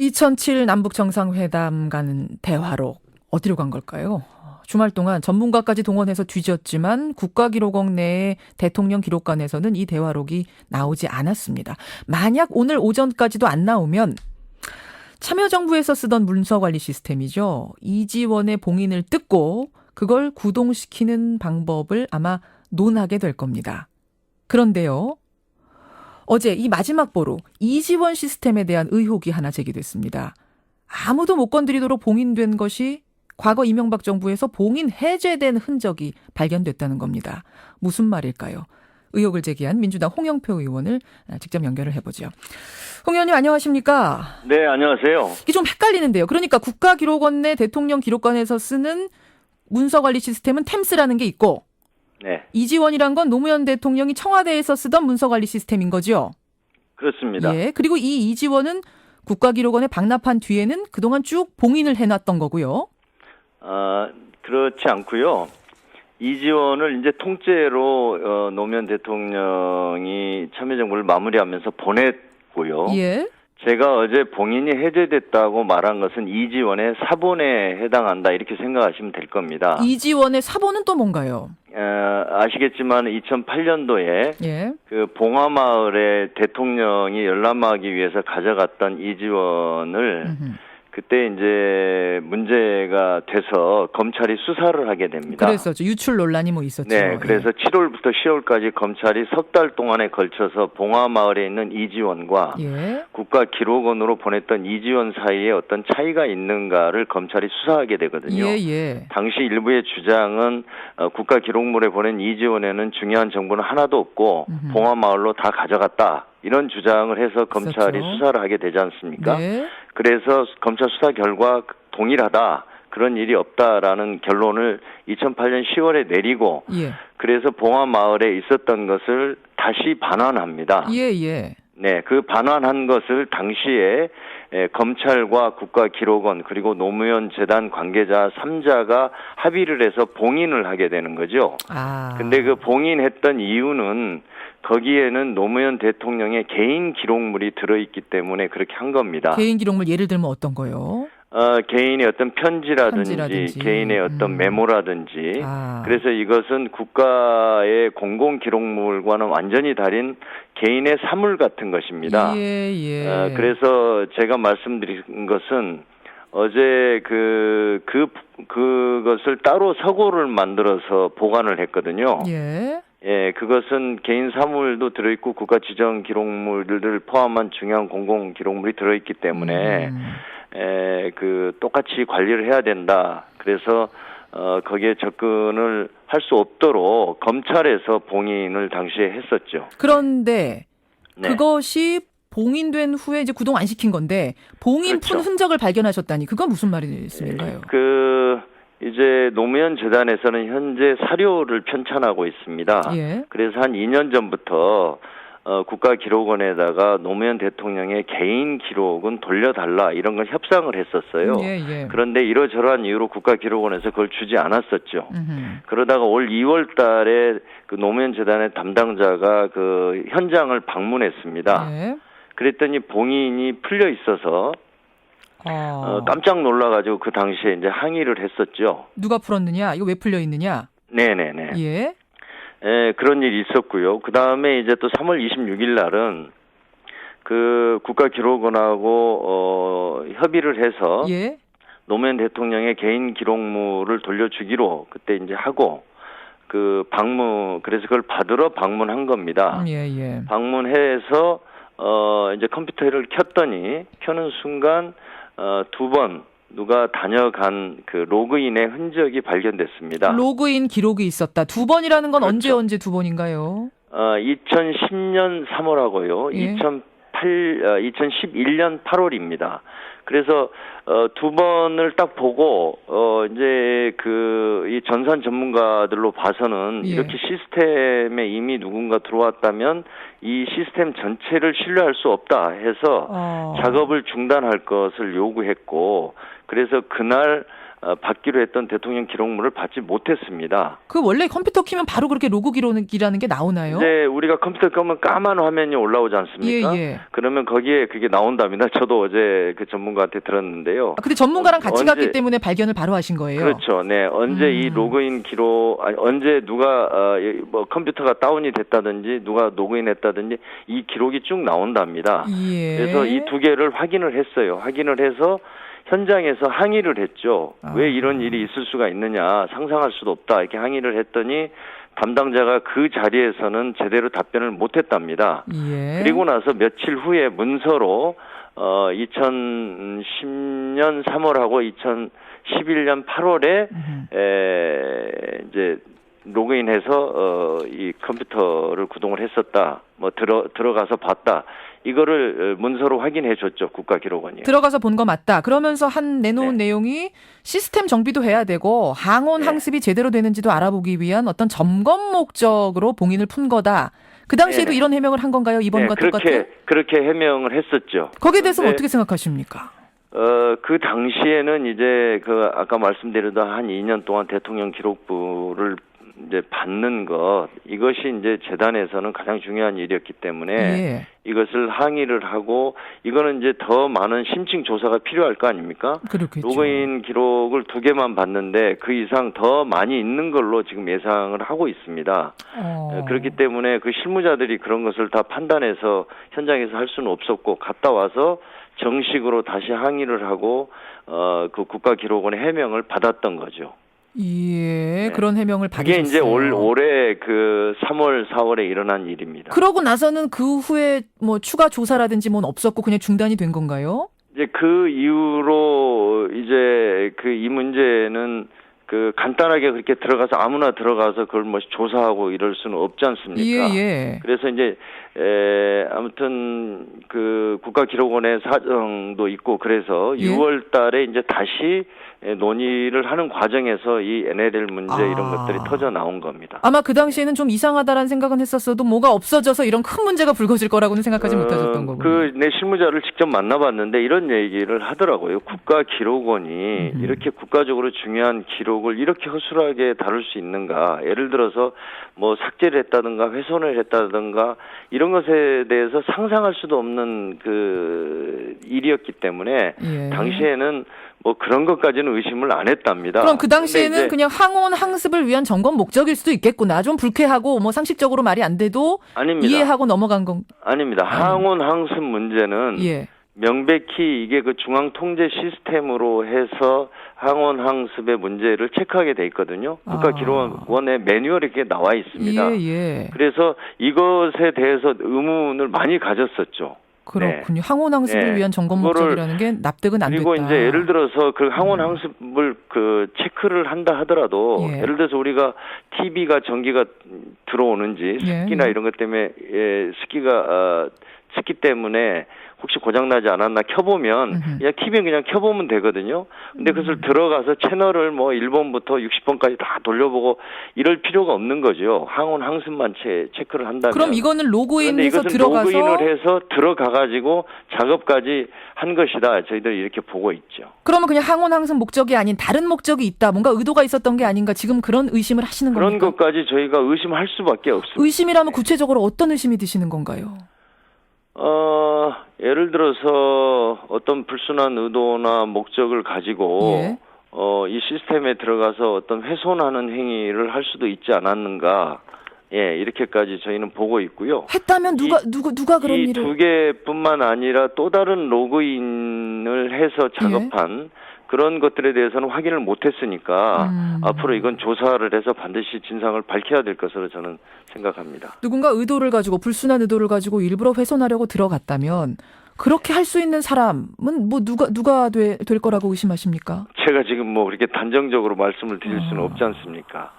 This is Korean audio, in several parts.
2007 남북 정상회담 가는 대화록 어디로 간 걸까요? 주말 동안 전문가까지 동원해서 뒤졌지만 국가기록원 내의 대통령 기록관에서는 이 대화록이 나오지 않았습니다. 만약 오늘 오전까지도 안 나오면 참여정부에서 쓰던 문서관리 시스템이죠. 이지원의 봉인을 뜯고 그걸 구동시키는 방법을 아마 논하게 될 겁니다. 그런데요. 어제 이 마지막 보루 이지원 시스템에 대한 의혹이 하나 제기됐습니다. 아무도 못 건드리도록 봉인된 것이 과거 이명박 정부에서 봉인 해제된 흔적이 발견됐다는 겁니다. 무슨 말일까요? 의혹을 제기한 민주당 홍영표 의원을 직접 연결을 해보죠. 홍 의원님 안녕하십니까? 네, 안녕하세요. 이게 좀 헷갈리는데요. 그러니까 국가기록원 내 대통령 기록관에서 쓰는 문서관리 시스템은 템스라는 게 있고 네, 이지원이란 건 노무현 대통령이 청와대에서 쓰던 문서관리 시스템인 거죠? 그렇습니다. 예. 그리고 이 이지원은 국가기록원에 박납한 뒤에는 그동안 쭉 봉인을 해놨던 거고요. 그렇지 않고요. 이지원을 이제 통째로 노무현 대통령이 참여정부를 마무리하면서 보냈고요. 예. 제가 어제 봉인이 해제됐다고 말한 것은 이지원의 사본에 해당한다 이렇게 생각하시면 될 겁니다. 이지원의 사본은 또 뭔가요? 아시겠지만 2008년도에 예. 그 봉화마을에 대통령이 열람하기 위해서 가져갔던 이지원을 그때 이제 문제가 돼서 검찰이 수사를 하게 됩니다. 그랬었죠. 유출 논란이 뭐 있었죠. 네, 그래서 7월부터 10월까지 검찰이 석 달 동안에 걸쳐서 봉화마을에 있는 이지원과 예. 국가기록원으로 보냈던 이지원 사이에 어떤 차이가 있는가를 검찰이 수사하게 되거든요. 예, 예. 당시 일부의 주장은 국가기록물에 보낸 이지원에는 중요한 정보는 하나도 없고 봉화마을로 다 가져갔다. 이런 주장을 해서 검찰이 있었죠. 수사를 하게 되지 않습니까? 네. 그래서 검찰 수사 결과 동일하다. 그런 일이 없다라는 결론을 2008년 10월에 내리고 예. 그래서 봉화마을에 있었던 것을 다시 반환합니다. 예, 예. 네, 그 반환한 것을 당시에 검찰과 국가기록원 그리고 노무현 재단 관계자 3자가 합의를 해서 봉인을 하게 되는 거죠. 근데 그 봉인했던 이유는 거기에는 노무현 대통령의 개인 기록물이 들어있기 때문에 그렇게 한 겁니다. 개인 기록물 예를 들면 어떤 거요? 개인의 어떤 편지라든지 개인의 어떤 메모라든지 그래서 이것은 국가의 공공기록물과는 완전히 다른 개인의 사물 같은 것입니다. 예, 예. 그래서 제가 말씀드린 것은 어제 그것을 따로 서고를 만들어서 보관을 했거든요. 예. 예, 그것은 개인 사물도 들어있고 국가 지정 기록물들을 포함한 중요한 공공 기록물이 들어있기 때문에 똑같이 관리를 해야 된다. 그래서 거기에 접근을 할 수 없도록 검찰에서 봉인을 당시에 했었죠. 그런데 네. 그것이 봉인된 후에 이제 구동 안 시킨 건데 봉인 그렇죠. 푼 흔적을 발견하셨다니 그건 무슨 말씀인가요? 이제 노무현 재단에서는 현재 사료를 편찬하고 있습니다. 예. 그래서 한 2년 전부터 국가기록원에다가 노무현 대통령의 개인 기록은 돌려달라 이런 걸 협상을 했었어요. 예, 예. 그런데 이러저러한 이유로 국가기록원에서 그걸 주지 않았었죠. 그러다가 올 2월 달에 그 노무현 재단의 담당자가 그 현장을 방문했습니다. 예. 그랬더니 봉인이 풀려 있어서 깜짝 놀라가지고 그 당시에 이제 항의를 했었죠. 누가 풀었느냐? 이거 왜 풀려 있느냐? 네네네. 예. 예, 그런 일이 있었고요. 그 다음에 이제 또 3월 26일 날은 그 국가기록원하고 협의를 해서 예. 노무현 대통령의 개인 기록물을 돌려주기로 그때 이제 하고 그래서 그걸 받으러 방문한 겁니다. 예, 예. 방문해서 이제 컴퓨터를 켜는 순간 두 번 누가 다녀간 그 로그인의 흔적이 발견됐습니다. 로그인 기록이 있었다. 두 번이라는 건 그렇죠. 언제 두번인가요? 2010년 3월하고요. 예. 2011년 8월입니다. 그래서 두 번을 딱 보고 이제 이 전산 전문가들로 봐서는 예. 이렇게 시스템에 이미 누군가 들어왔다면 이 시스템 전체를 신뢰할 수 없다 해서 작업을 중단할 것을 요구했고 그래서 그날 받기로 했던 대통령 기록물을 받지 못했습니다. 그 원래 컴퓨터 키면 바로 그렇게 로그 기록이라는 게 나오나요? 네, 우리가 컴퓨터 끄면 까만 화면이 올라오지 않습니까? 예. 그러면 거기에 그게 나온답니다. 저도 어제 그 전문가한테 들었는데요. 근데 전문가랑 같이 갔기 때문에 발견을 바로 하신 거예요? 그렇죠. 네, 언제 이 로그인 기록, 언제 누가 뭐 컴퓨터가 다운이 됐다든지 누가 로그인했다든지 이 기록이 쭉 나온답니다. 예. 그래서 이 두 개를 확인을 했어요. 확인을 해서 현장에서 항의를 했죠. 왜 이런 일이 있을 수가 있느냐, 상상할 수도 없다 이렇게 항의를 했더니 담당자가 그 자리에서는 제대로 답변을 못했답니다. 예. 그리고 나서 며칠 후에 문서로 2010년 3월하고 2011년 8월에 이제 로그인해서 이 컴퓨터를 구동을 했었다. 뭐 들어가서 봤다. 이거를 문서로 확인해 줬죠. 국가기록원이. 들어가서 본 거 맞다. 그러면서 내놓은 네. 내용이 시스템 정비도 해야 되고 항원 항습이 제대로 되는지도 알아보기 위한 어떤 점검 목적으로 봉인을 푼 거다. 그 당시에도 이런 해명을 한 건가요? 이번과 똑같은? 그렇게 해명을 했었죠. 거기에 대해서는 어떻게 생각하십니까? 그 당시에는 이제 아까 말씀드렸던 한 2년 동안 대통령 기록부를 이제 받는 것, 이것이 이제 재단에서는 가장 중요한 일이었기 때문에 이것을 항의를 하고, 이거는 이제 더 많은 심층 조사가 필요할 거 아닙니까? 그렇겠죠. 로그인 기록을 2개만 봤는데 그 이상 더 많이 있는 걸로 지금 예상을 하고 있습니다. 그렇기 때문에 그 실무자들이 그런 것을 다 판단해서 현장에서 할 수는 없었고, 갔다 와서 정식으로 다시 항의를 하고 그 국가기록원의 해명을 받았던 거죠. 예, 네. 그런 해명을 받으셨어요. 이게 이제 올해 그 3월, 4월에 일어난 일입니다. 그러고 나서는 그 후에 뭐 추가 조사라든지 뭐 없었고 그냥 중단이 된 건가요? 이제 그 이후로 이제 이 문제는 간단하게 그렇게 들어가서 아무나 들어가서 그걸 뭐 조사하고 이럴 수는 없지 않습니까? 예. 그래서 이제 아무튼 국가기록원의 사정도 있고 그래서 6월 달에 이제 다시 논의를 하는 과정에서 이 NLL 문제 이런 것들이 터져 나온 겁니다. 아마 그 당시에는 좀 이상하다라는 생각은 했었어도 뭐가 없어져서 이런 큰 문제가 불거질 거라고는 생각하지 못하셨던 거군요. 내 실무자를 직접 만나봤는데 이런 얘기를 하더라고요. 국가기록원이 이렇게 국가적으로 중요한 기록을 이렇게 허술하게 다룰 수 있는가. 예를 들어서 뭐 삭제를 했다든가 훼손을 했다든가 이런 것에 대해서 상상할 수도 없는 일이었기 때문에 당시에는 뭐 그런 것까지는 의심을 안 했답니다. 그럼 그 당시에는 그냥 항원 항습을 위한 점검 목적일 수도 있겠구나. 좀 불쾌하고 뭐 상식적으로 말이 안 돼도 아닙니다. 이해하고 넘어간 건 아닙니다. 항원 항습 문제는 명백히 이게 중앙 통제 시스템으로 해서 항원 항습의 문제를 체크하게 돼 있거든요. 국가기록원의 매뉴얼에 이렇게 나와 있습니다. 그래서 이것에 대해서 의문을 많이 가졌었죠. 그렇군요. 항원 항습을 위한 점검 목적이라는 게 납득은 안 됐다. 그리고 이제 예를 들어서 항원 항습을 체크를 한다 하더라도 예를 들어서 우리가 TV가 전기가 들어오는지 습기나 이런 것 때문에 습기 때문에 혹시 고장나지 않았나 켜보면 그냥 TV는 그냥 켜보면 되거든요. 근데 그것을 들어가서 채널을 뭐 1번부터 60번까지 다 돌려보고 이럴 필요가 없는 거죠. 항원 항습만 체크를 한다면. 그럼 이거는 로그인해서 들어가서 로그인을 해서 들어가가지고 작업까지 한 것이다. 저희들 이렇게 보고 있죠. 그러면 그냥 항원 항습 목적이 아닌 다른 목적이 있다. 뭔가 의도가 있었던 게 아닌가. 지금 그런 의심을 하시는 겁니까? 그런 것까지 저희가 의심할 수밖에 없습니다. 의심이라면 구체적으로 어떤 의심이 드시는 건가요? 예를 들어서 어떤 불순한 의도나 목적을 가지고 이 시스템에 들어가서 어떤 훼손하는 행위를 할 수도 있지 않았는가. 이렇게까지 저희는 보고 있고요. 했다면 누가 그런 이 일을? 두 개뿐만 아니라 또 다른 로그인을 해서 작업한 그런 것들에 대해서는 확인을 못했으니까 앞으로 이건 조사를 해서 반드시 진상을 밝혀야 될 것으로 저는 생각합니다. 누군가 의도를 가지고 불순한 의도를 가지고 일부러 훼손하려고 들어갔다면 그렇게 할 수 있는 사람은 뭐 누가 될 거라고 의심하십니까? 제가 지금 뭐 그렇게 단정적으로 말씀을 드릴 수는 없지 않습니까?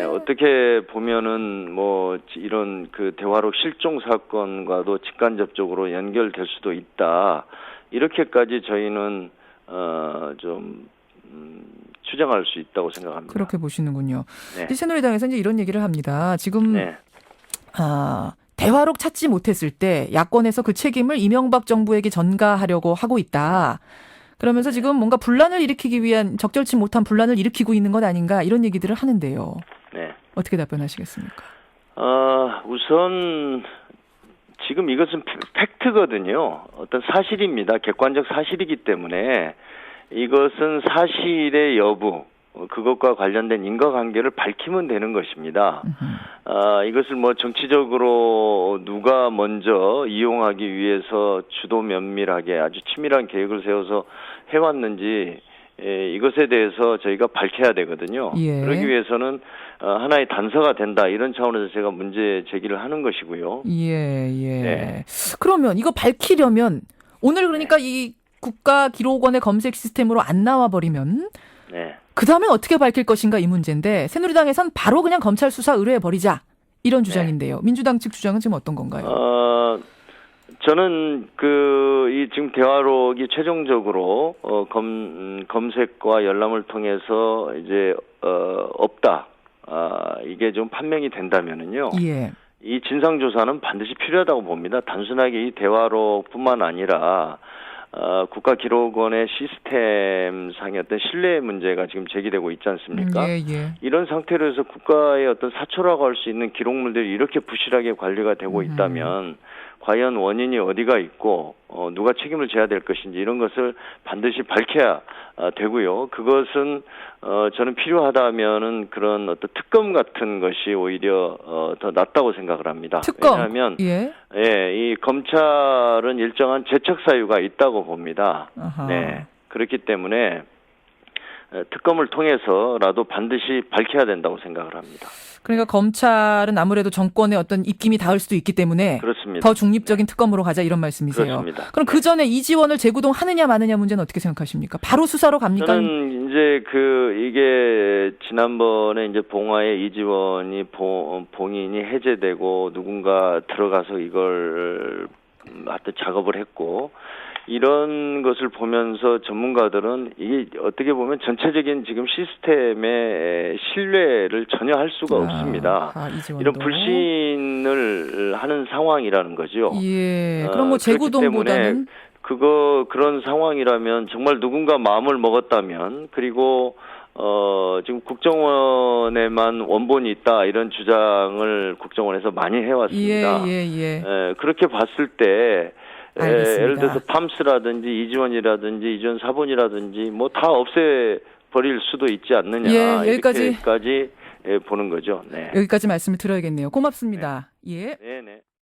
어떻게 보면은 뭐 이런 대화록 실종 사건과도 직간접적으로 연결될 수도 있다. 이렇게까지 저희는 추정할 수 있다고 생각합니다. 그렇게 보시는군요. 새누리당에서 이제 이런 얘기를 합니다. 지금 대화록 찾지 못했을 때 야권에서 그 책임을 이명박 정부에게 전가하려고 하고 있다. 그러면서 지금 뭔가 분란을 일으키기 위한 적절치 못한 분란을 일으키고 있는 것 아닌가 이런 얘기들을 하는데요. 네. 어떻게 답변하시겠습니까? 우선 지금 이것은 팩트거든요. 어떤 사실입니다. 객관적 사실이기 때문에 이것은 사실의 여부, 그것과 관련된 인과관계를 밝히면 되는 것입니다. 이것을 뭐 정치적으로 누가 먼저 이용하기 위해서 주도 면밀하게 아주 치밀한 계획을 세워서 해왔는지 이것에 대해서 저희가 밝혀야 되거든요. 예. 그러기 위해서는 하나의 단서가 된다 이런 차원에서 제가 문제 제기를 하는 것이고요. 예. 네. 그러면 이거 밝히려면 오늘 그러니까 이 국가기록원의 검색 시스템으로 안 나와버리면 네. 그 다음에 어떻게 밝힐 것인가 이 문제인데 새누리당에선 바로 그냥 검찰 수사 의뢰해버리자 이런 주장인데요. 민주당 측 주장은 지금 어떤 건가요? 저는 이 지금 대화록이 최종적으로 검색과 열람을 통해서 이제 없다. 이게 좀 판명이 된다면은요. 예. 이 진상조사는 반드시 필요하다고 봅니다. 단순하게 이 대화록뿐만 아니라 국가기록원의 시스템상의 어떤 신뢰 문제가 지금 제기되고 있지 않습니까? 예. 이런 상태로 해서 국가의 어떤 사초라고 할 수 있는 기록물들이 이렇게 부실하게 관리가 되고 있다면 과연 원인이 어디가 있고 누가 책임을 져야 될 것인지 이런 것을 반드시 밝혀야 되고요. 그것은 저는 필요하다면은 그런 어떤 특검 같은 것이 오히려 더 낫다고 생각을 합니다. 특검. 왜냐하면 예, 이 검찰은 일정한 재척 사유가 있다고 봅니다. 아하. 네. 그렇기 때문에 특검을 통해서라도 반드시 밝혀야 된다고 생각을 합니다. 그러니까 검찰은 아무래도 정권의 어떤 입김이 닿을 수도 있기 때문에 그렇습니다. 더 중립적인 특검으로 가자 이런 말씀이세요. 그렇습니다. 그럼 그 전에 이지원을 재구동하느냐 마느냐 문제는 어떻게 생각하십니까? 바로 수사로 갑니까? 저는 이제 이게 지난번에 이제 봉화의 이지원이 봉인이 해제되고 누군가 들어가서 이걸 하여튼 작업을 했고 이런 것을 보면서 전문가들은 이게 어떻게 보면 전체적인 지금 시스템의 신뢰를 전혀 할 수가 없습니다. 이런 불신을 하는 상황이라는 거죠. 예. 그럼 뭐 재구동보다는 그런 상황이라면 정말 누군가 마음을 먹었다면 그리고 지금 국정원에만 원본이 있다 이런 주장을 국정원에서 많이 해왔습니다. 예. 그렇게 봤을 때 알겠습니다. 예를 들어서 팜스라든지 이지원이라든지 이지원 사본이라든지 뭐 다 없애버릴 수도 있지 않느냐. 예, 여기까지 이렇게까지 보는 거죠. 네. 여기까지 말씀을 드려야겠네요. 고맙습니다. 네. 예. 네.